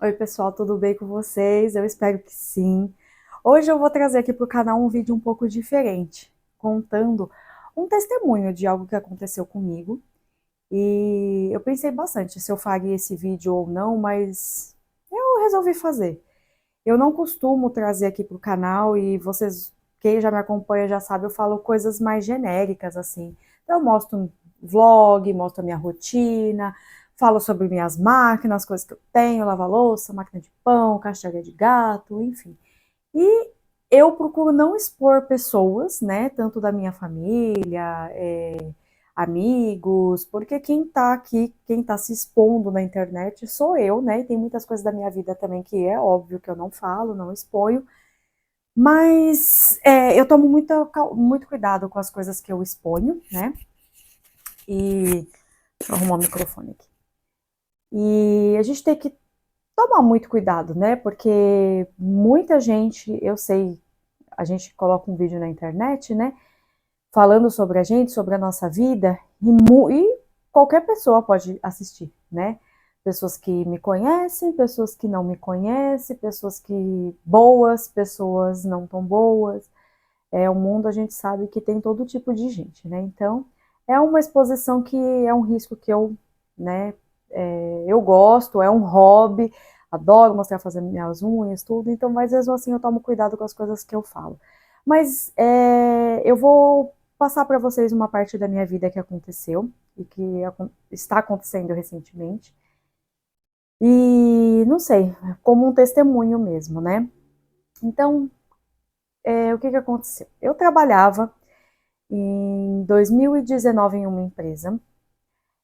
Oi, pessoal, tudo bem com vocês? Eu espero que sim. Hoje eu vou trazer aqui para o canal um vídeo um pouco diferente, contando um testemunho de algo que aconteceu comigo. E eu pensei bastante se eu faria esse vídeo ou não, mas eu resolvi fazer. Eu não costumo trazer aqui para o canal e vocês, quem já me acompanha já sabe, eu falo coisas mais genéricas assim. Então eu mostro um vlog, mostro a minha rotina, falo sobre minhas máquinas, coisas que eu tenho, lava-louça, máquina de pão, caixaria de gato, enfim. E eu procuro não expor pessoas, né, tanto da minha família, amigos, porque quem tá aqui, quem tá se expondo na internet sou eu, né, e tem muitas coisas da minha vida também que é óbvio que eu não falo, não exponho, mas eu tomo muito cuidado com as coisas que eu exponho, né, e deixa eu arrumar o microfone aqui. E a gente tem que tomar muito cuidado, né, porque muita gente, eu sei, a gente coloca um vídeo na internet, né, falando sobre a gente, sobre a nossa vida, e qualquer pessoa pode assistir, né? Pessoas que me conhecem, pessoas que não me conhecem, pessoas que boas, pessoas não tão boas. O mundo a gente sabe que tem todo tipo de gente, né? Então, é uma exposição que é um risco que eu, né, eu gosto, é um hobby, adoro mostrar fazer minhas unhas, tudo, então, mas mesmo assim eu tomo cuidado com as coisas que eu falo. Mas eu vou passar para vocês uma parte da minha vida que aconteceu e que está acontecendo recentemente. E não sei, como um testemunho mesmo, né? Então, o que aconteceu? Eu trabalhava em 2019 em uma empresa.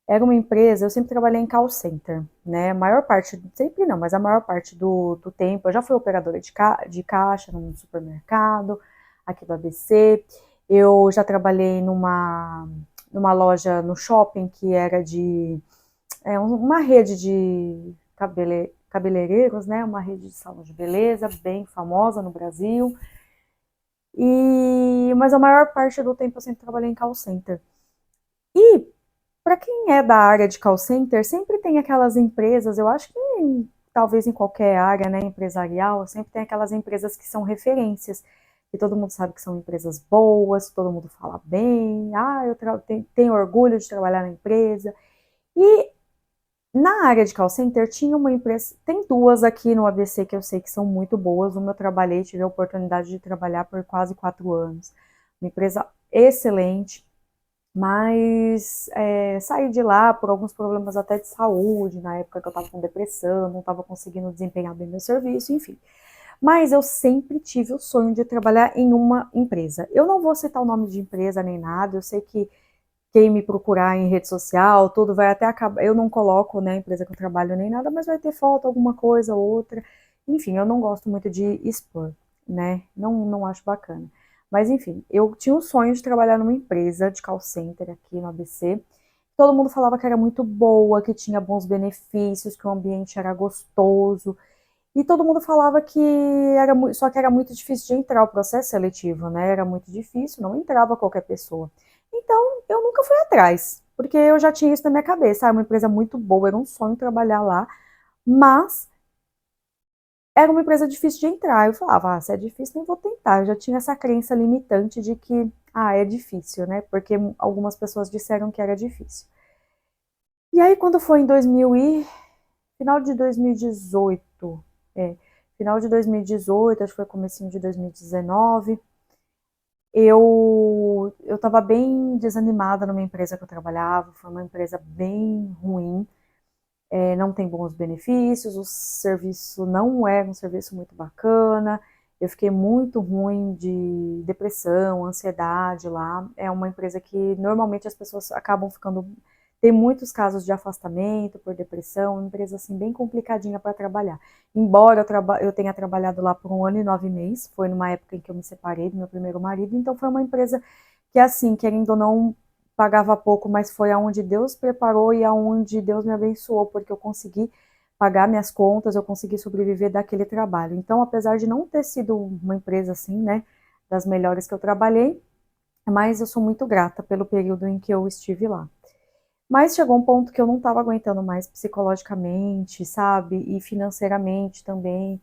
Era uma empresa, eu sempre trabalhei em call center, né? A maior parte, sempre não, mas a maior parte do tempo, eu já fui operadora de caixa num supermercado, aqui do ABC. Eu já trabalhei numa loja no shopping que era uma rede de cabeleireiros, né? Uma rede de salão de beleza bem famosa no Brasil. Mas a maior parte do tempo eu sempre trabalhei em call center. E para quem é da área de call center, sempre tem aquelas empresas, eu acho que talvez em qualquer área, né, empresarial, sempre tem aquelas empresas que são referências, que todo mundo sabe que são empresas boas, todo mundo fala bem, eu tenho orgulho de trabalhar na empresa. E na área de call center tinha uma empresa, tem duas aqui no ABC que eu sei que são muito boas. Uma eu trabalhei, tive a oportunidade de trabalhar por quase 4 anos. Uma empresa excelente, mas saí de lá por alguns problemas até de saúde, na época que eu estava com depressão, não estava conseguindo desempenhar bem meu serviço, enfim. Mas eu sempre tive o sonho de trabalhar em uma empresa. Eu não vou citar o nome de empresa nem nada, eu sei que quem me procurar em rede social, tudo vai até acabar. Eu não coloco, né, a empresa que eu trabalho nem nada, mas vai ter foto, alguma coisa ou outra. Enfim, eu não gosto muito de expor, né? Não acho bacana. Mas enfim, eu tinha um sonho de trabalhar numa empresa de call center aqui no ABC. Todo mundo falava que era muito boa, que tinha bons benefícios, que o ambiente era gostoso. E todo mundo falava que só que era muito difícil de entrar o processo seletivo, né? Era muito difícil, não entrava qualquer pessoa. Então, eu nunca fui atrás, porque eu já tinha isso na minha cabeça. Uma empresa muito boa, era um sonho trabalhar lá, mas era uma empresa difícil de entrar. Eu falava, se é difícil, nem vou tentar. Eu já tinha essa crença limitante de que, é difícil, né? Porque algumas pessoas disseram que era difícil. E aí, quando foi em final de 2018, final de 2018, acho que foi comecinho de 2019, eu estava bem desanimada numa empresa que eu trabalhava, foi uma empresa bem ruim, não tem bons benefícios, o serviço não é um serviço muito bacana, eu fiquei muito ruim de depressão, ansiedade lá. É uma empresa que normalmente as pessoas acabam ficando. Tem muitos casos de afastamento por depressão, uma empresa assim bem complicadinha para trabalhar. Embora eu tenha trabalhado lá por 1 ano e 9 meses, foi numa época em que eu me separei do meu primeiro marido, então foi uma empresa que, assim, querendo ou não, pagava pouco, mas foi aonde Deus preparou e aonde Deus me abençoou, porque eu consegui pagar minhas contas, eu consegui sobreviver daquele trabalho. Então, apesar de não ter sido uma empresa assim, né, das melhores que eu trabalhei, mas eu sou muito grata pelo período em que eu estive lá. Mas chegou um ponto que eu não estava aguentando mais psicologicamente, sabe? E financeiramente também.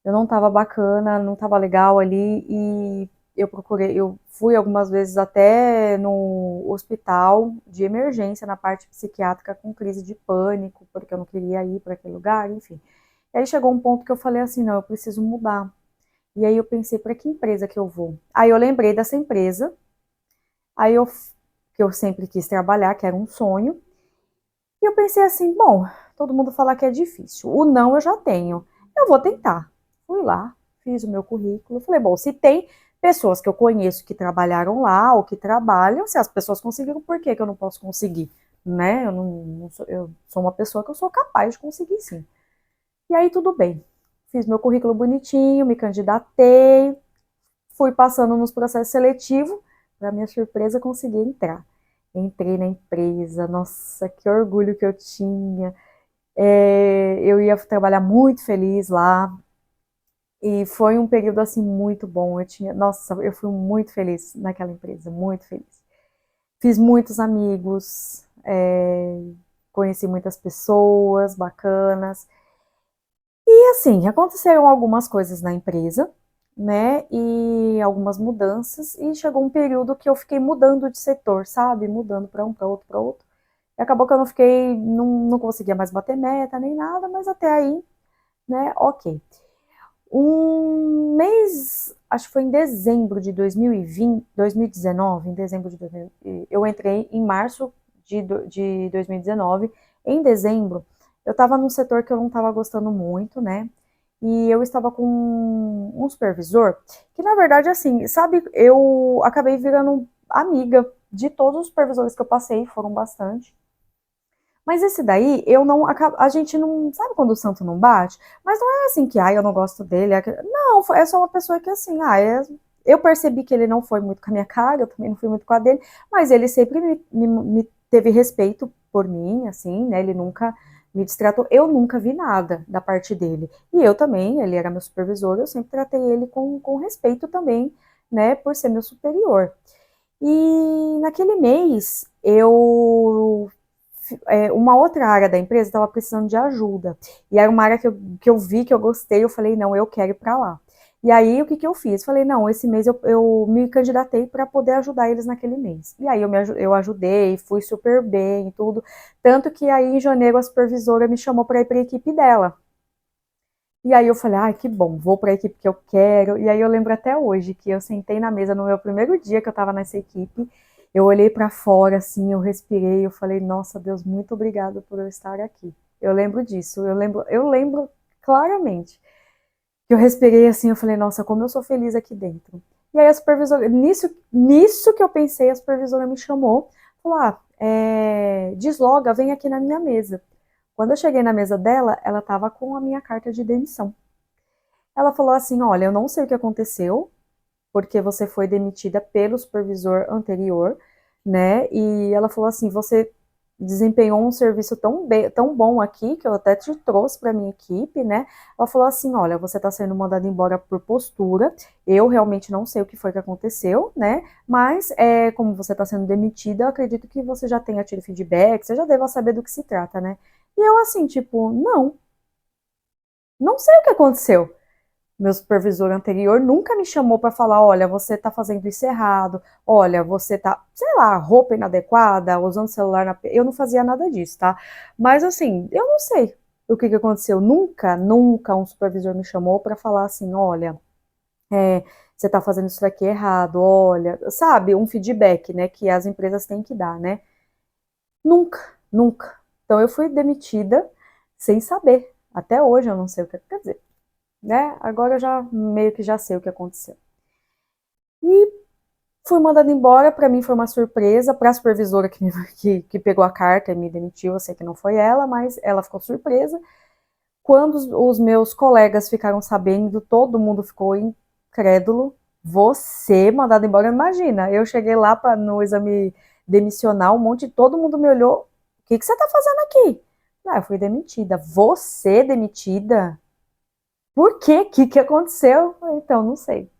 Eu não estava bacana, não estava legal ali e eu fui algumas vezes até no hospital de emergência na parte psiquiátrica com crise de pânico, porque eu não queria ir para aquele lugar, enfim. E aí chegou um ponto que eu falei assim, não, eu preciso mudar. E aí eu pensei, para que empresa que eu vou? Aí eu lembrei dessa empresa, aí eu que eu sempre quis trabalhar, que era um sonho. E eu pensei assim, bom, todo mundo fala que é difícil. O não eu já tenho. Eu vou tentar. Fui lá, fiz o meu currículo. Falei, bom, se tem pessoas que eu conheço que trabalharam lá ou que trabalham, se as pessoas conseguiram, por que eu não posso conseguir? Né? Eu sou uma pessoa que eu sou capaz de conseguir sim. E aí tudo bem. Fiz meu currículo bonitinho, me candidatei, fui passando nos processos seletivos, para minha surpresa consegui entrar. Entrei na empresa, nossa, que orgulho que eu tinha. Eu ia trabalhar muito feliz lá e foi um período assim muito bom. Nossa, eu fui muito feliz naquela empresa, muito feliz. Fiz muitos amigos, conheci muitas pessoas bacanas. E assim, aconteceram algumas coisas na empresa, né? E algumas mudanças, e chegou um período que eu fiquei mudando de setor, sabe? Mudando para um, para outro, para outro. E acabou que eu não fiquei, não conseguia mais bater meta nem nada, mas até aí, né? Ok. Um mês, acho que foi em dezembro de 2020, 2019, em dezembro de 2020, eu entrei em março de 2019. Em dezembro, eu estava num setor que eu não estava gostando muito, né? E eu estava com um supervisor que, na verdade, assim, sabe, eu acabei virando amiga de todos os supervisores que eu passei, foram bastante. Mas esse daí, eu não. A gente não. Sabe quando o santo não bate? Mas não é assim que, eu não gosto dele. Não, é só uma pessoa que, assim, eu percebi que ele não foi muito com a minha cara, eu também não fui muito com a dele, mas ele sempre me teve respeito por mim, assim, né? Ele nunca me distratou. Eu nunca vi nada da parte dele. E eu também, ele era meu supervisor, eu sempre tratei ele com respeito também, né? Por ser meu superior. E naquele mês, uma outra área da empresa estava precisando de ajuda. E era uma área que eu vi, que eu gostei, eu falei, não, eu quero ir para lá. E aí, o que, que eu fiz? Falei, não, esse mês eu me candidatei para poder ajudar eles naquele mês. E aí, eu ajudei, fui super bem e tudo. Tanto que aí, em janeiro, a supervisora me chamou para ir para a equipe dela. E aí eu falei, que bom, vou para a equipe que eu quero. E aí eu lembro até hoje que eu sentei na mesa no meu primeiro dia que eu estava nessa equipe, eu olhei para fora assim, eu respirei, eu falei, nossa Deus, muito obrigada por eu estar aqui. Eu lembro disso, eu lembro claramente que eu respirei assim, eu falei, nossa, como eu sou feliz aqui dentro. E aí a supervisora, nisso que eu pensei, a supervisora me chamou, falou, desloga, vem aqui na minha mesa. Quando eu cheguei na mesa dela, ela estava com a minha carta de demissão. Ela falou assim: olha, eu não sei o que aconteceu, porque você foi demitida pelo supervisor anterior, né? E ela falou assim: você desempenhou um serviço tão bom aqui, que eu até te trouxe para minha equipe, né? Ela falou assim: olha, você está sendo mandada embora por postura, eu realmente não sei o que foi que aconteceu, né? Mas, como você está sendo demitida, eu acredito que você já tenha tido feedback, você já deva saber do que se trata, né? E eu, assim, tipo, não sei o que aconteceu. Meu supervisor anterior nunca me chamou para falar, olha, você está fazendo isso errado, olha, você está, sei lá, roupa inadequada, usando celular Eu não fazia nada disso, tá? Mas assim, eu não sei o que aconteceu. Nunca um supervisor me chamou para falar assim, olha, você está fazendo isso aqui errado, olha, sabe, um feedback, né, que as empresas têm que dar, né? Nunca, nunca. Então eu fui demitida sem saber. Até hoje eu não sei o que quer dizer, né? Agora eu já meio que já sei o que aconteceu. E fui mandada embora, para mim foi uma surpresa, para a supervisora que pegou a carta e me demitiu, eu sei que não foi ela, mas ela ficou surpresa. Quando os meus colegas ficaram sabendo, todo mundo ficou incrédulo. Você mandada embora, imagina. Eu cheguei lá no exame demissional, um monte, todo mundo me olhou. O que você está fazendo aqui? Eu fui demitida. Você demitida? Por quê? O que aconteceu? Então, não sei,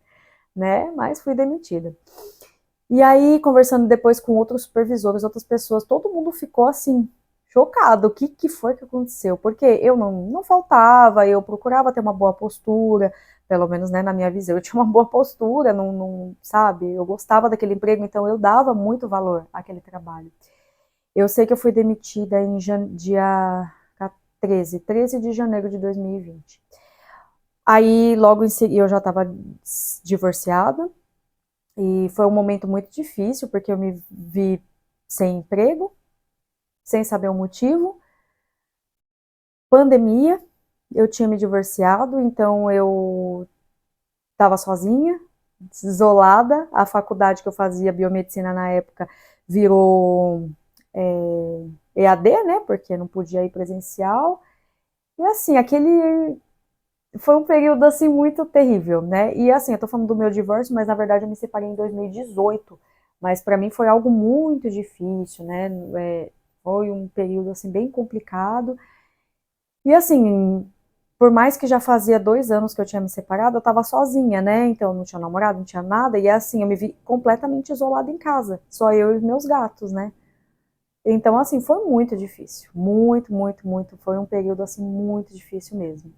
né? Mas fui demitida. E aí, conversando depois com outros supervisores, outras pessoas, todo mundo ficou assim, chocado. O que, que foi que aconteceu? Porque eu não faltava, eu procurava ter uma boa postura, pelo menos né, na minha visão, eu tinha uma boa postura, sabe? Eu gostava daquele emprego, então eu dava muito valor àquele trabalho. Eu sei que eu fui demitida em dia 13 de janeiro de 2020. Aí, logo em seguida, eu já estava divorciada, e foi um momento muito difícil, porque eu me vi sem emprego, sem saber o motivo. Pandemia, eu tinha me divorciado, então eu estava sozinha, isolada. A faculdade que eu fazia, biomedicina na época, virou EAD, né? Porque não podia ir presencial. E assim, aquele foi um período assim muito terrível, né? E assim, eu tô falando do meu divórcio, mas na verdade eu me separei em 2018. Mas para mim foi algo muito difícil, né? Foi um período assim bem complicado. E assim, por mais que já fazia 2 anos que eu tinha me separado, eu tava sozinha, né? Então eu não tinha namorado, não tinha nada. E assim, eu me vi completamente isolada em casa. Só eu e os meus gatos, né? Então, assim, foi muito difícil. Muito, muito, muito. Foi um período, assim, muito difícil mesmo.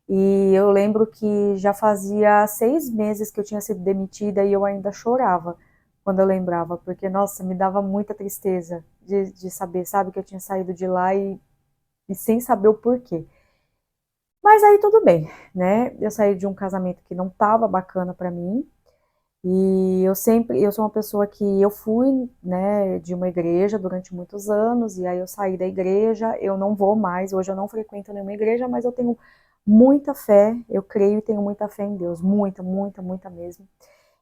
E eu lembro que já fazia 6 meses que eu tinha sido demitida e eu ainda chorava quando eu lembrava, porque, nossa, me dava muita tristeza de saber, sabe, que eu tinha saído de lá e sem saber o porquê. Mas aí tudo bem, né? Eu saí de um casamento que não estava bacana para mim, e eu sou uma pessoa que eu fui, né, de uma igreja durante muitos anos, e aí eu saí da igreja, eu não vou mais, hoje eu não frequento nenhuma igreja, mas eu tenho muita fé, eu creio e tenho muita fé em Deus, muita, muita, muita mesmo.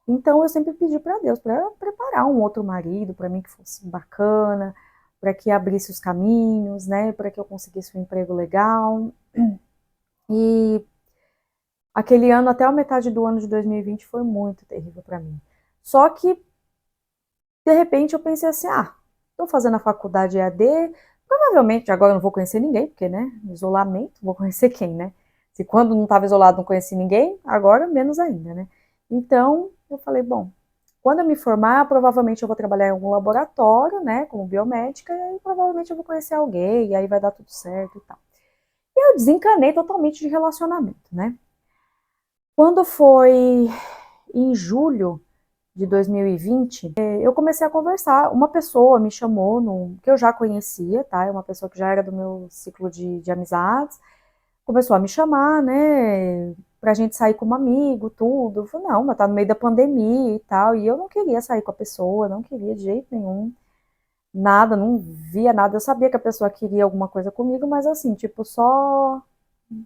Então eu sempre pedi para Deus para preparar um outro marido para mim que fosse bacana, para que abrisse os caminhos, né, para que eu conseguisse um emprego legal. E aquele ano até a metade do ano de 2020 foi muito terrível para mim. Só que de repente eu pensei assim, estou fazendo a faculdade EAD, provavelmente agora eu não vou conhecer ninguém, porque, né, isolamento, vou conhecer quem, né? Se quando não estava isolado não conheci ninguém, agora menos ainda, né? Então, eu falei, bom, quando eu me formar, provavelmente eu vou trabalhar em algum laboratório, né, como biomédica, e aí provavelmente eu vou conhecer alguém, e aí vai dar tudo certo e tal. E eu desencanei totalmente de relacionamento, né? Quando foi em julho de 2020, eu comecei a conversar. Uma pessoa me chamou, que eu já conhecia, tá? É uma pessoa que já era do meu ciclo de amizades. Começou a me chamar, né? Pra gente sair como amigo, tudo. Eu falei, não, mas tá no meio da pandemia e tal. E eu não queria sair com a pessoa, não queria de jeito nenhum. Nada, não via nada. Eu sabia que a pessoa queria alguma coisa comigo, mas assim, tipo, só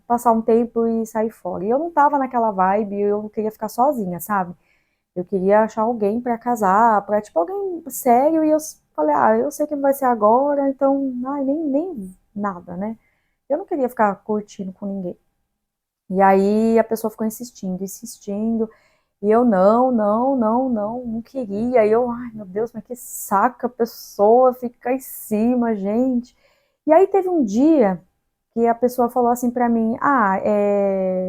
passar um tempo e sair fora. E eu não tava naquela vibe, eu queria ficar sozinha, sabe? Eu queria achar alguém pra casar, pra, tipo, alguém sério, e eu falei, eu sei que não vai ser agora, então, nem nada, né? Eu não queria ficar curtindo com ninguém. E aí a pessoa ficou insistindo, insistindo, e eu não queria. E eu, ai meu Deus, mas que saca a pessoa ficar em cima, gente. E aí teve um dia que a pessoa falou assim pra mim,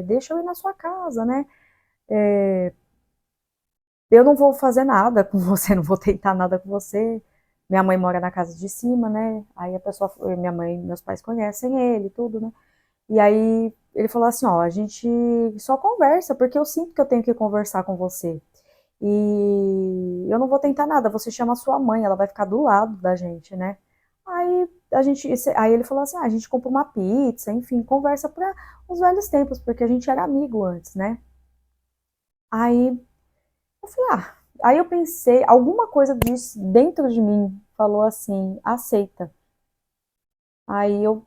deixa eu ir na sua casa, né? Eu não vou fazer nada com você, não vou tentar nada com você. Minha mãe mora na casa de cima, né? Aí a pessoa, minha mãe, meus pais conhecem ele, tudo, né? E aí ele falou assim, ó, a gente só conversa, porque eu sinto que eu tenho que conversar com você. E eu não vou tentar nada, você chama a sua mãe, ela vai ficar do lado da gente, né? Aí ele falou assim, a gente compra uma pizza, enfim, conversa para os velhos tempos, porque a gente era amigo antes, né? Aí eu falei, aí eu pensei, alguma coisa disso dentro de mim falou assim, aceita. Aí eu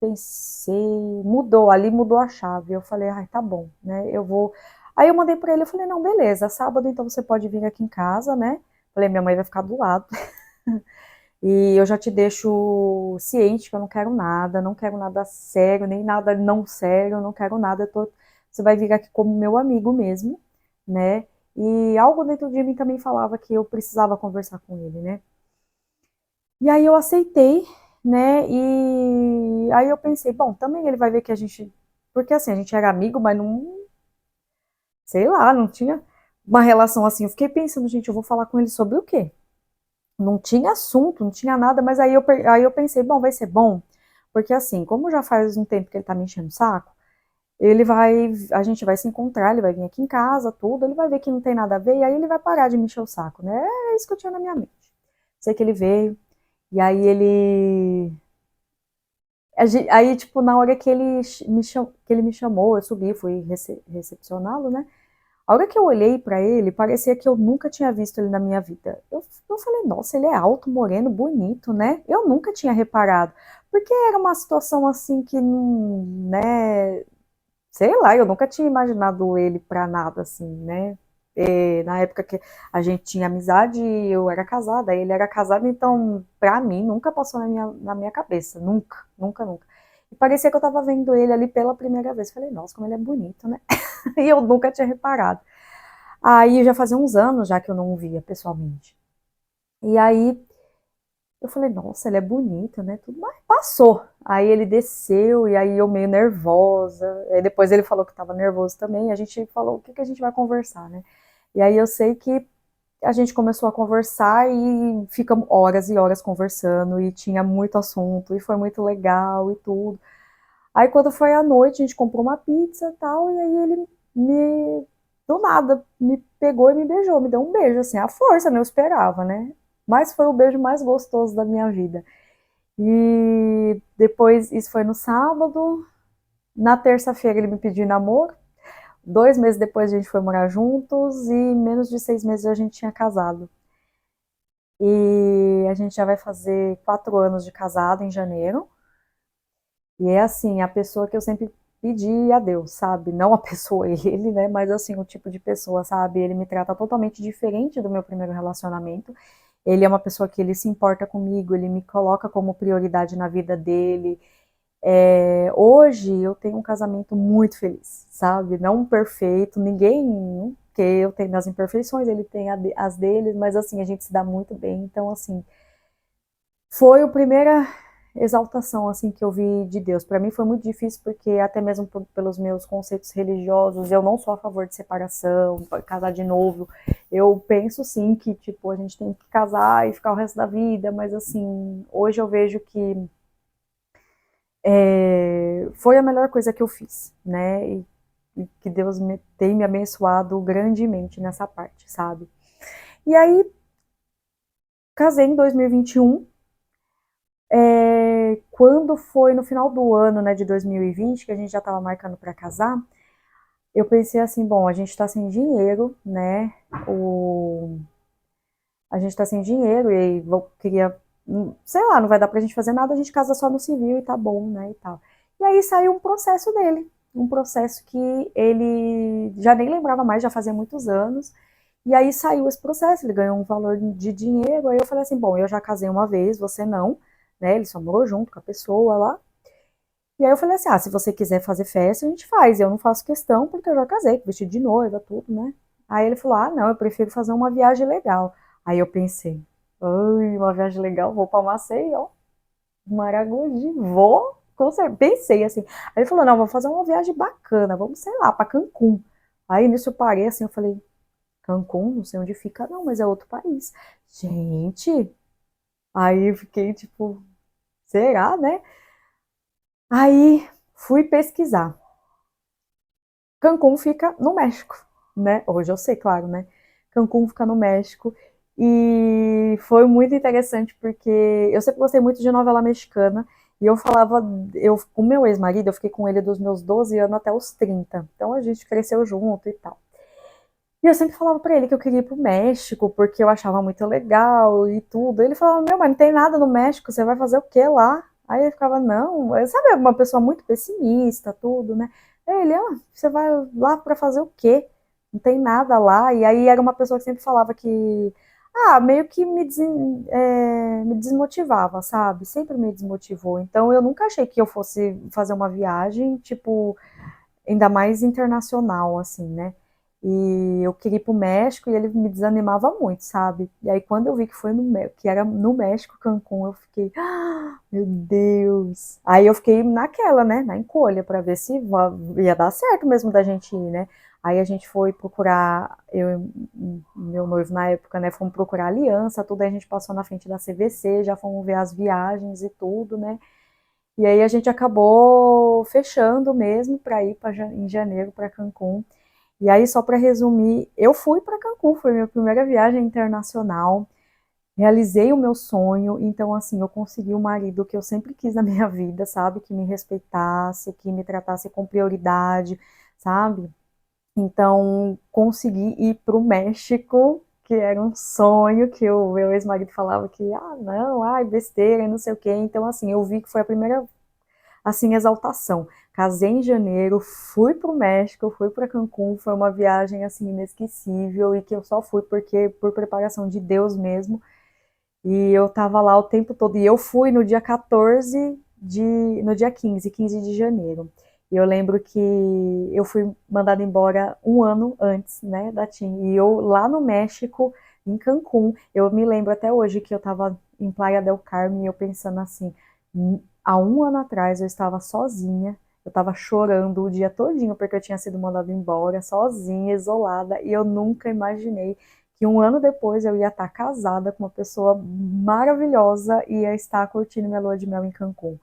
pensei, ali mudou a chave. Eu falei, ai, tá bom, né? Eu vou. Aí eu mandei pra ele, eu falei, não, beleza, sábado então você pode vir aqui em casa, né? Falei, minha mãe vai ficar do lado. E eu já te deixo ciente que eu não quero nada, não quero nada sério, nem nada não sério, não quero nada. Você vai vir aqui como meu amigo mesmo, né? E algo dentro de mim também falava que eu precisava conversar com ele, né? E aí eu aceitei, né? E aí eu pensei, bom, também ele vai ver que a gente. Porque assim, a gente era amigo, mas não. Sei lá, não tinha. uma relação assim. Eu fiquei pensando, gente, eu vou falar com ele sobre o quê? Não tinha assunto, não tinha nada, mas aí eu pensei, bom, vai ser bom, porque assim, como já faz um tempo que ele tá me enchendo o saco, a gente vai se encontrar, ele vai vir aqui em casa, tudo, ele vai ver que não tem nada a ver, e aí ele vai parar de me encher o saco, né? É isso que eu tinha na minha mente. Sei que ele veio, e aí aí, tipo, na hora que que ele me chamou, eu subi, fui recepcioná-lo, né? A hora que eu olhei pra ele, parecia que eu nunca tinha visto ele na minha vida. Eu falei, nossa, ele é alto, moreno, bonito, né? Eu nunca tinha reparado. Porque era uma situação assim que não, né? Sei lá, eu nunca tinha imaginado ele pra nada, assim, né? Na época que a gente tinha amizade, eu era casada, ele era casado, então, pra mim, nunca passou na minha cabeça. Nunca, nunca, nunca. E parecia que eu tava vendo ele ali pela primeira vez. Falei, nossa, como ele é bonito, né? E eu nunca tinha reparado. Aí já fazia uns anos já que eu não o via pessoalmente. E aí eu falei, nossa, ele é bonito, né? Tudo, mas passou. Aí ele desceu, e aí eu meio nervosa. Aí depois ele falou que estava nervoso também. A gente falou, o que, que a gente vai conversar, né? E aí eu sei que a gente começou a conversar e ficamos horas e horas conversando, e tinha muito assunto, e foi muito legal e tudo. Aí quando foi à noite, a gente comprou uma pizza e tal, e aí ele me, do nada, me pegou e me beijou, me deu um beijo, assim, à força, né? Eu esperava, né? Mas foi o beijo mais gostoso da minha vida. E depois, isso foi no sábado, na terça-feira ele me pediu namoro, 2 meses depois a gente foi morar juntos, e menos de 6 meses a gente tinha casado. E a gente já vai fazer 4 anos de casado em janeiro. E é assim, a pessoa que eu sempre pedi a Deus, sabe? Não a pessoa, ele, né? Mas assim, o tipo de pessoa, sabe? Ele me trata totalmente diferente do meu primeiro relacionamento. Ele é uma pessoa que ele se importa comigo, ele me coloca como prioridade na vida dele. Hoje eu tenho um casamento muito feliz, sabe? Não perfeito, ninguém, que eu tenho minhas imperfeições, ele tem as dele, mas assim, a gente se dá muito bem. Então, assim, foi a primeira exaltação assim que eu vi de Deus. Para mim foi muito difícil porque até mesmo pelos meus conceitos religiosos, eu não sou a favor de separação, casar de novo. Eu penso sim que tipo a gente tem que casar e ficar o resto da vida, mas assim, hoje eu vejo que foi a melhor coisa que eu fiz, né? E que Deus tem me abençoado grandemente nessa parte, sabe? E aí casei em 2021. Quando foi no final do ano, né, de 2020, que a gente já estava marcando para casar, eu pensei assim, bom, a gente está sem dinheiro, né? O... A gente está sem dinheiro e queria, sei lá, não vai dar pra gente fazer nada, a gente casa só no civil e tá bom, né, e tal. E aí saiu um processo dele, um processo que ele já nem lembrava mais, já fazia muitos anos. E aí saiu esse processo, ele ganhou um valor de dinheiro, aí eu falei assim, bom, eu já casei uma vez, você não, né? Ele só morou junto com a pessoa lá. E aí eu falei assim, se você quiser fazer festa, a gente faz. Eu não faço questão, porque eu já casei, com vestido de noiva, tudo, né? Aí ele falou, não, eu prefiro fazer uma viagem legal. Aí eu pensei, ai, uma viagem legal, vou pra Maceió, Maragogi, vou, com certeza. Pensei assim. Aí ele falou, não, vamos fazer uma viagem bacana, vamos, sei lá, pra Cancún. Aí nisso eu parei assim, eu falei, Cancún, não sei onde fica, não, mas é outro país. Gente, aí eu fiquei tipo, será, né? Aí fui pesquisar. Cancún fica no México, né? Hoje eu sei, claro, né? Cancún fica no México. E foi muito interessante porque eu sempre gostei muito de novela mexicana. E eu falava, com o meu ex-marido, eu fiquei com ele dos meus 12 anos até os 30. Então a gente cresceu junto e tal. E eu sempre falava pra ele que eu queria ir pro México, porque eu achava muito legal e tudo. Ele falava, meu, mas não tem nada no México, você vai fazer o quê lá? Aí ele ficava, não, sabe, uma pessoa muito pessimista, tudo, né? Aí ele, você vai lá pra fazer o quê? Não tem nada lá. E aí era uma pessoa que sempre falava que, meio que me desmotivava, sabe? Sempre me desmotivou. Então eu nunca achei que eu fosse fazer uma viagem, tipo, ainda mais internacional, assim, né? E eu queria ir pro México e ele me desanimava muito, sabe? E aí quando eu vi que foi que era no México, Cancún, eu fiquei, meu Deus. Aí eu fiquei naquela, né, na encolha para ver se ia dar certo mesmo da gente ir, né? Aí a gente foi procurar, eu e meu noivo na época, né, fomos procurar aliança, tudo, aí a gente passou na frente da CVC, já fomos ver as viagens e tudo, né? E aí a gente acabou fechando mesmo para ir em janeiro para Cancún. E aí, só para resumir, eu fui para Cancún, foi minha primeira viagem internacional, realizei o meu sonho, então assim, eu consegui o marido que eu sempre quis na minha vida, sabe? Que me respeitasse, que me tratasse com prioridade, sabe? Então, consegui ir para o México, que era um sonho que o meu ex-marido falava que, ah, não, ai, besteira, não sei o quê. Então, assim, eu vi que foi a primeira, assim, exaltação. Casei em janeiro, fui para o México, fui para Cancún, foi uma viagem, assim, inesquecível e que eu só fui porque, por preparação de Deus mesmo. E eu tava lá o tempo todo. E eu fui no dia 14 de. No dia 15 de janeiro. E eu lembro que eu fui mandada embora um ano antes, né, da TIM. E eu lá no México, em Cancún, eu me lembro até hoje que eu tava em Playa del Carmen e eu pensando assim, há um ano atrás eu estava sozinha, eu estava chorando o dia todinho porque eu tinha sido mandada embora, sozinha, isolada, e eu nunca imaginei que um ano depois eu ia estar casada com uma pessoa maravilhosa e ia estar curtindo minha lua de mel em Cancún.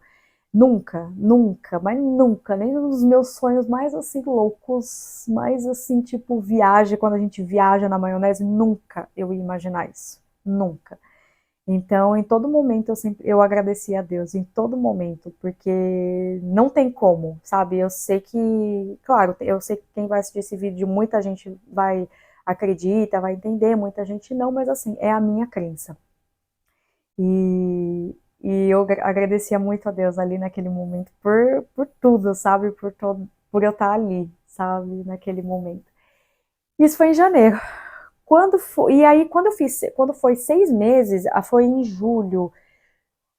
Nunca, nunca, mas nunca, nem nos meus sonhos mais assim loucos, mais assim, tipo viagem, quando a gente viaja na maionese, nunca eu ia imaginar isso. Nunca. Então, em todo momento eu agradeci a Deus, em todo momento, porque não tem como, sabe? Eu sei que, claro, eu sei que quem vai assistir esse vídeo, muita gente vai acredita, vai entender, muita gente não, mas assim, é a minha crença. E eu agradecia muito a Deus ali naquele momento por tudo, sabe? Por eu estar ali, sabe? Naquele momento. Isso foi em janeiro. E aí, quando foi 6 meses, foi em julho,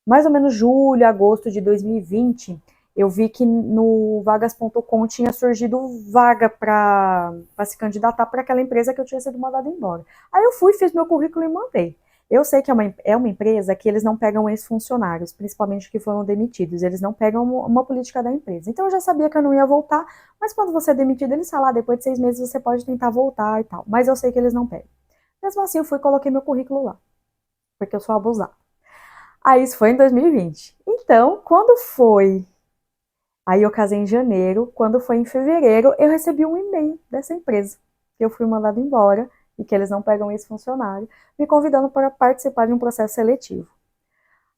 mais ou menos julho, agosto de 2020, eu vi que no vagas.com tinha surgido vaga para se candidatar para aquela empresa que eu tinha sido mandada embora. Aí eu fui, fiz meu currículo e mandei. Eu sei que é uma empresa que eles não pegam ex-funcionários, principalmente que foram demitidos, eles não pegam uma política da empresa. Então eu já sabia que eu não ia voltar, mas quando você é demitido, eles falam, depois de 6 meses você pode tentar voltar e tal. Mas eu sei que eles não pegam. Mesmo assim, eu fui e coloquei meu currículo lá, porque eu sou abusada. Aí isso foi em 2020. Então, quando foi? Aí eu casei em janeiro. Quando foi em fevereiro, eu recebi um e-mail dessa empresa que eu fui mandada embora e que eles não pegam esse funcionário, me convidando para participar de um processo seletivo.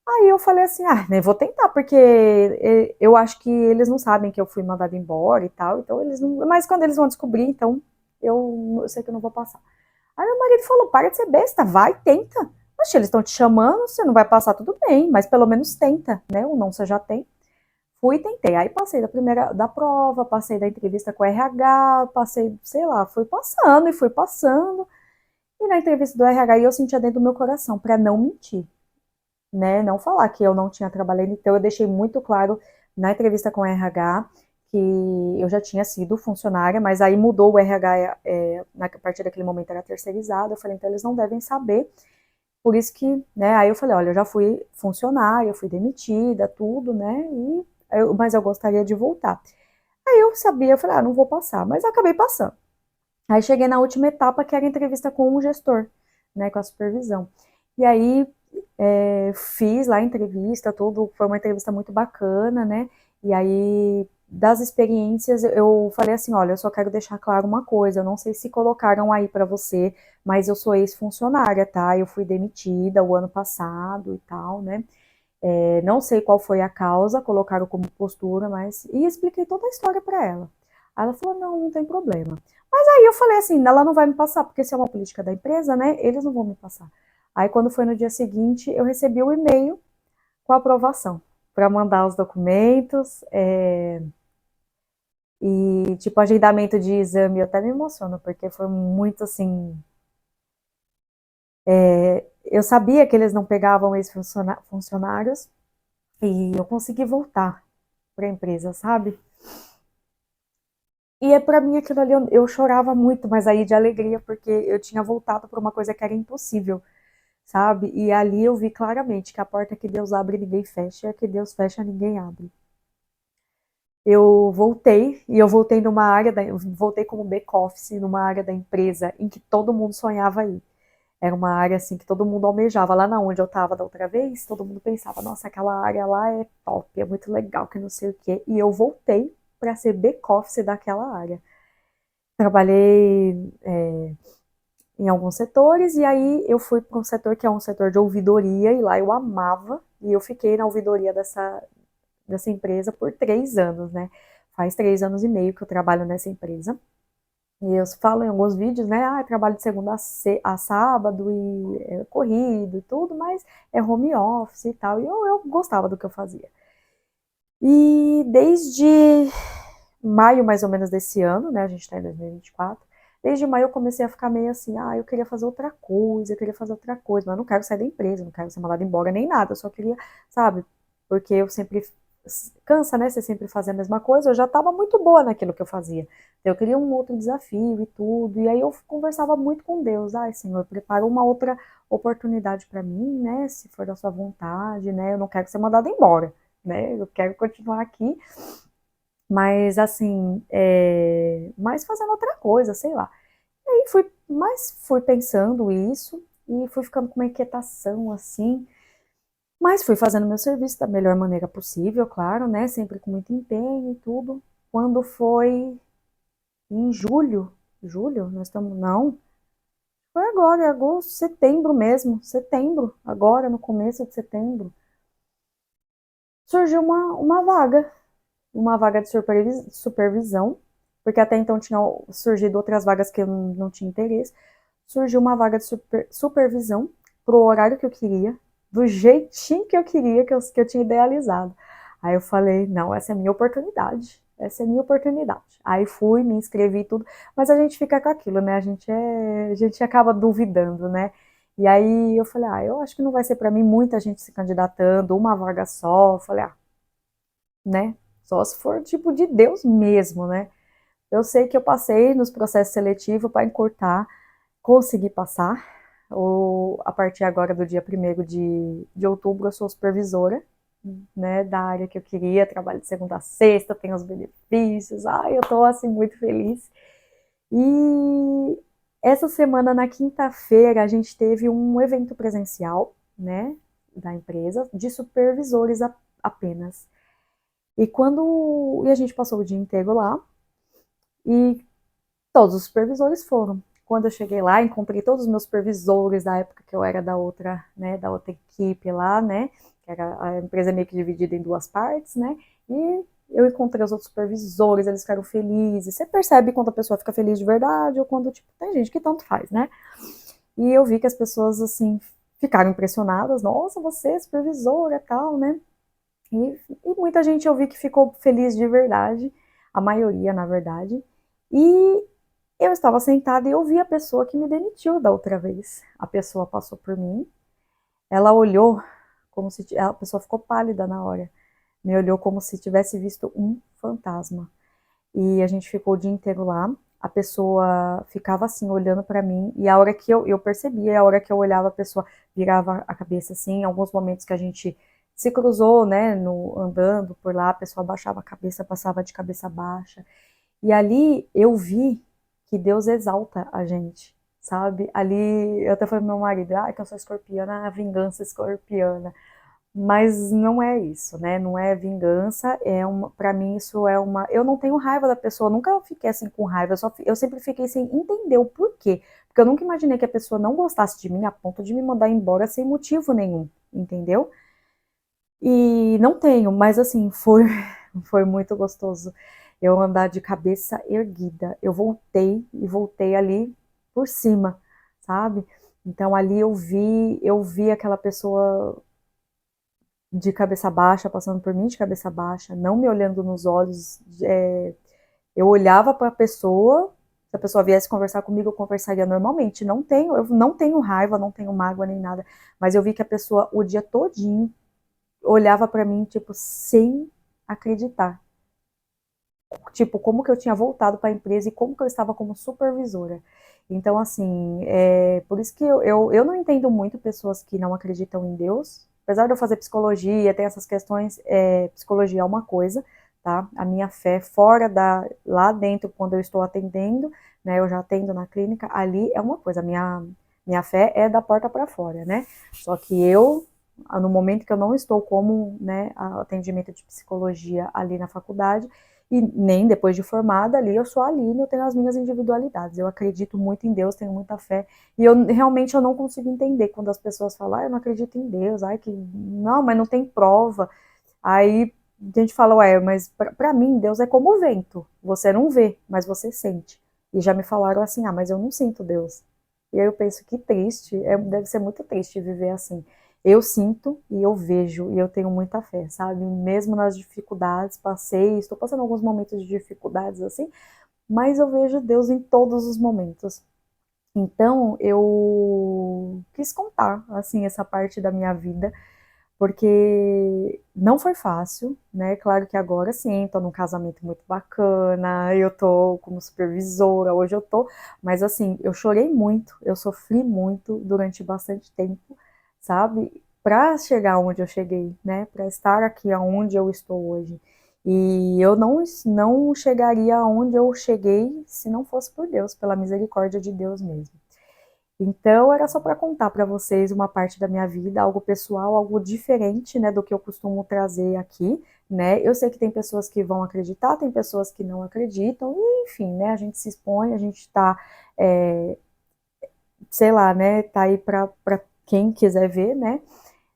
Aí eu falei assim, ah, nem vou tentar, porque eu acho que eles não sabem que eu fui mandada embora e tal, então eles não. Mas quando eles vão descobrir, então eu sei que eu não vou passar. Aí meu marido falou, para de ser besta, vai, tenta. Poxa, eles estão te chamando, você não vai passar, tudo bem, mas pelo menos tenta, né? O não você já tem. Fui e tentei. Aí passei da primeira da prova, passei da entrevista com o RH, passei, sei lá, fui passando e fui passando. E na entrevista do RH eu sentia dentro do meu coração, para não mentir, né? Não falar que eu não tinha trabalhado. Então eu deixei muito claro na entrevista com o RH que eu já tinha sido funcionária, mas aí mudou o RH, na partir daquele momento era terceirizado. Eu falei, então eles não devem saber. Por isso que, né, aí eu falei, olha, eu já fui funcionária, eu fui demitida, tudo, né, mas eu gostaria de voltar. Aí eu sabia, eu falei, ah, não vou passar, mas acabei passando. Aí cheguei na última etapa, que era a entrevista com o gestor, né, com a supervisão. E aí fiz lá a entrevista, tudo, foi uma entrevista muito bacana, né, e aí das experiências eu falei assim, olha, eu só quero deixar claro uma coisa, eu não sei se colocaram aí para você, mas eu sou ex-funcionária, tá? Eu fui demitida o ano passado e tal, né? Não sei qual foi a causa, colocaram como postura, mas. E expliquei toda a história para ela. Aí ela falou: não, não tem problema. Mas aí eu falei assim: ela não vai me passar, porque se é uma política da empresa, né? Eles não vão me passar. Aí quando foi no dia seguinte, eu recebi o e-mail com a aprovação para mandar os documentos. E, tipo, agendamento de exame, eu até me emociono, porque foi muito assim. Eu sabia que eles não pegavam ex-funcionários e eu consegui voltar para a empresa, sabe? E para mim aquilo ali eu chorava muito, mas aí de alegria, porque eu tinha voltado para uma coisa que era impossível, sabe? E ali eu vi claramente que a porta que Deus abre ninguém fecha, e a que Deus fecha ninguém abre. eu voltei, e eu voltei numa área, eu voltei como back-office, numa área da empresa em que todo mundo sonhava ir. Era uma área assim que todo mundo almejava. Lá na onde eu estava da outra vez, todo mundo pensava, nossa, aquela área lá é top, é muito legal, que não sei o quê. E eu voltei para ser back-office daquela área. Trabalhei em alguns setores, e aí eu fui para um setor que é um setor de ouvidoria, e lá eu amava, e eu fiquei na ouvidoria dessa empresa por 3 anos, né? Faz 3 anos e meio que eu trabalho nessa empresa. E eu falo em alguns vídeos, né? Ah, eu trabalho de segunda a sábado e é corrido e tudo, mas é home office e tal. E eu gostava do que eu fazia. E desde maio, mais ou menos, desse ano, né? A gente tá em 2024. Desde maio eu comecei a ficar meio assim, ah, eu queria fazer outra coisa, eu queria fazer outra coisa, mas eu não quero sair da empresa, não quero ser mandada embora nem nada, eu só queria, sabe, porque eu sempre cansa, né? Você sempre fazer a mesma coisa, eu já estava muito boa naquilo que eu fazia. Eu queria um outro desafio e tudo, e aí eu conversava muito com Deus, ai, Senhor, prepara uma outra oportunidade para mim, né? Se for da sua vontade, né? Eu não quero ser mandada embora, né? Eu quero continuar aqui, mas assim, mais fazendo outra coisa, sei lá. E aí fui pensando isso e fui ficando com uma inquietação assim, mas fui fazendo meu serviço da melhor maneira possível, claro, né? Sempre com muito empenho e tudo. Quando foi em julho, nós estamos, não, foi agora, agosto, setembro mesmo, setembro, agora no começo de setembro, surgiu uma vaga de supervisão, porque até então tinham surgido outras vagas que eu não tinha interesse. Surgiu uma vaga de supervisão pro horário que eu queria, do jeitinho que eu queria, que eu tinha idealizado. Aí eu falei, não, essa é a minha oportunidade. Essa é a minha oportunidade. Aí fui, me inscrevi e tudo, mas a gente fica com aquilo, né? A gente acaba duvidando, né? E aí eu falei, ah, eu acho que não vai ser para mim muita gente se candidatando, uma vaga só. Eu falei, ah, né? Só se for tipo de Deus mesmo, né? Eu sei que eu passei nos processos seletivos para encurtar, consegui passar. A partir agora do dia 1º de outubro, eu sou supervisora, né, da área que eu queria, trabalho de segunda a sexta, tenho os benefícios, ai, eu tô assim muito feliz. E essa semana, na quinta-feira, a gente teve um evento presencial, né, da empresa, de supervisores apenas. E a gente passou o dia inteiro lá, e todos os supervisores foram. Quando eu cheguei lá, encontrei todos os meus supervisores da época que eu era da outra, né, da outra equipe lá, né, que era a empresa meio que dividida em duas partes, né, e eu encontrei os outros supervisores, eles ficaram felizes. Você percebe quando a pessoa fica feliz de verdade ou quando, tipo, tem gente que tanto faz, né? E eu vi que as pessoas, assim, ficaram impressionadas. Nossa, você é supervisora e tal, né? E muita gente eu vi que ficou feliz de verdade, a maioria, na verdade. E eu estava sentada e eu vi a pessoa que me demitiu da outra vez. A pessoa passou por mim, ela olhou como se a pessoa ficou pálida na hora, me olhou como se tivesse visto um fantasma. E a gente ficou o dia inteiro lá. A pessoa ficava assim olhando para mim e a hora que eu percebia, a hora que eu olhava a pessoa virava a cabeça assim. Em alguns momentos que a gente se cruzou, né, no andando por lá, a pessoa baixava a cabeça, passava de cabeça baixa. E ali eu vi que Deus exalta a gente, sabe? Ali eu até falei pro meu marido, ah, que eu sou escorpiana, a vingança escorpiana. Mas não é isso, né? Não é vingança, para mim isso é uma, eu não tenho raiva da pessoa, nunca fiquei assim com raiva, eu sempre fiquei sem entender o porquê, porque eu nunca imaginei que a pessoa não gostasse de mim a ponto de me mandar embora sem motivo nenhum, entendeu? E não tenho, mas assim, foi muito gostoso eu andar de cabeça erguida. Eu voltei e voltei ali por cima, sabe? Então ali eu vi aquela pessoa de cabeça baixa, passando por mim de cabeça baixa, não me olhando nos olhos. Eu olhava para a pessoa, se a pessoa viesse conversar comigo, eu conversaria normalmente. Eu não tenho raiva, não tenho mágoa nem nada, mas eu vi que a pessoa o dia todinho olhava para mim, tipo, sem acreditar. Tipo, como que eu tinha voltado para a empresa e como que eu estava como supervisora. Então, assim, por isso que eu não entendo muito pessoas que não acreditam em Deus. Apesar de eu fazer psicologia, tem essas questões, psicologia é uma coisa, tá? A minha fé fora lá dentro, quando eu estou atendendo, né? Eu já atendo na clínica, ali é uma coisa, minha fé é da porta para fora, né? Só que no momento que eu não estou como, né, atendimento de psicologia ali na faculdade, e nem depois de formada ali, eu sou a Aline, eu tenho as minhas individualidades, eu acredito muito em Deus, tenho muita fé, e realmente eu não consigo entender quando as pessoas falam, eu não acredito em Deus, não, mas não tem prova, aí a gente fala, ué, mas pra mim Deus é como o vento, você não vê, mas você sente, e já me falaram assim, mas eu não sinto Deus, e aí eu penso, que triste, deve ser muito triste viver assim. Eu sinto e eu vejo e eu tenho muita fé, sabe? Mesmo nas dificuldades, estou passando alguns momentos de dificuldades assim, mas eu vejo Deus em todos os momentos. Então, eu quis contar, assim, essa parte da minha vida, porque não foi fácil, né? Claro que agora sim, tô num casamento muito bacana, eu tô como supervisora, hoje eu tô, mas assim, eu chorei muito, eu sofri muito durante bastante tempo, sabe? Para chegar onde eu cheguei, né? Para estar aqui aonde eu estou hoje. E eu não chegaria aonde eu cheguei se não fosse por Deus, pela misericórdia de Deus mesmo. Então, era só para contar para vocês uma parte da minha vida, algo pessoal, algo diferente, né, do que eu costumo trazer aqui, né? Eu sei que tem pessoas que vão acreditar, tem pessoas que não acreditam, e, enfim, né, a gente se expõe, a gente tá, sei lá, né, tá aí para quem quiser ver, né?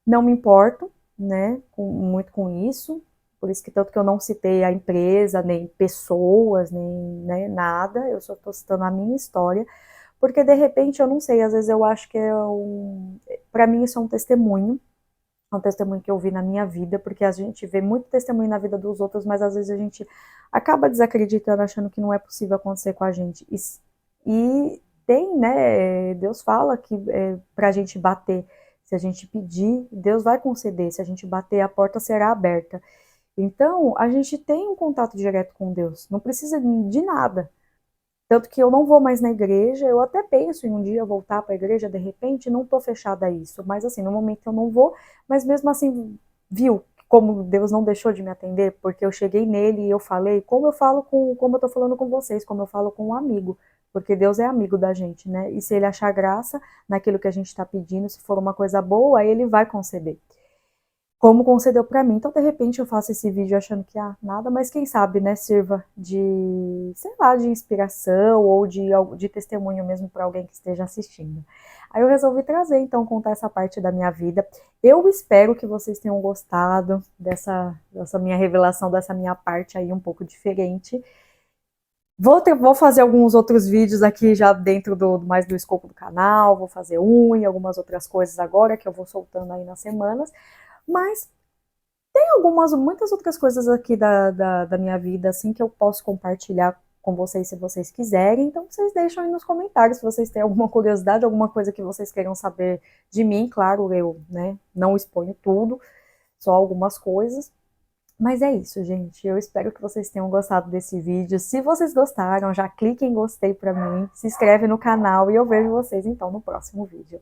Não me importo, né, muito com isso, por isso que tanto que eu não citei a empresa, nem pessoas, nem, né, nada, eu só estou citando a minha história, porque de repente, eu não sei, às vezes eu acho que para mim isso é um testemunho que eu vi na minha vida, porque a gente vê muito testemunho na vida dos outros, mas às vezes a gente acaba desacreditando, achando que não é possível acontecer com a gente. E tem, né, Deus fala que pra gente bater, se a gente pedir, Deus vai conceder, se a gente bater, a porta será aberta. Então, a gente tem um contato direto com Deus, não precisa de nada. Tanto que eu não vou mais na igreja, eu até penso em um dia voltar para a igreja, de repente, não estou fechada a isso, mas assim, no momento eu não vou, mas mesmo assim, viu como Deus não deixou de me atender, porque eu cheguei nele e eu falei, como eu estou falando com vocês, como eu falo com um amigo, porque Deus é amigo da gente, né? E se ele achar graça naquilo que a gente está pedindo, se for uma coisa boa, aí ele vai conceder como concedeu para mim. Então, de repente, eu faço esse vídeo achando que nada, mas quem sabe, né, sirva de, sei lá, de inspiração ou de testemunho mesmo para alguém que esteja assistindo. Aí eu resolvi trazer, então, contar essa parte da minha vida. Eu espero que vocês tenham gostado dessa minha revelação, dessa minha parte aí um pouco diferente. Vou fazer alguns outros vídeos aqui já dentro mais do escopo do canal, vou fazer e algumas outras coisas agora que eu vou soltando aí nas semanas, mas tem muitas outras coisas aqui da minha vida, assim, que eu posso compartilhar com vocês se vocês quiserem. Então, vocês deixam aí nos comentários se vocês têm alguma curiosidade, alguma coisa que vocês queiram saber de mim. Claro, eu, né, não exponho tudo, só algumas coisas. Mas é isso, gente. Eu espero que vocês tenham gostado desse vídeo. Se vocês gostaram, já clique em gostei pra mim, se inscreve no canal e eu vejo vocês, então, no próximo vídeo.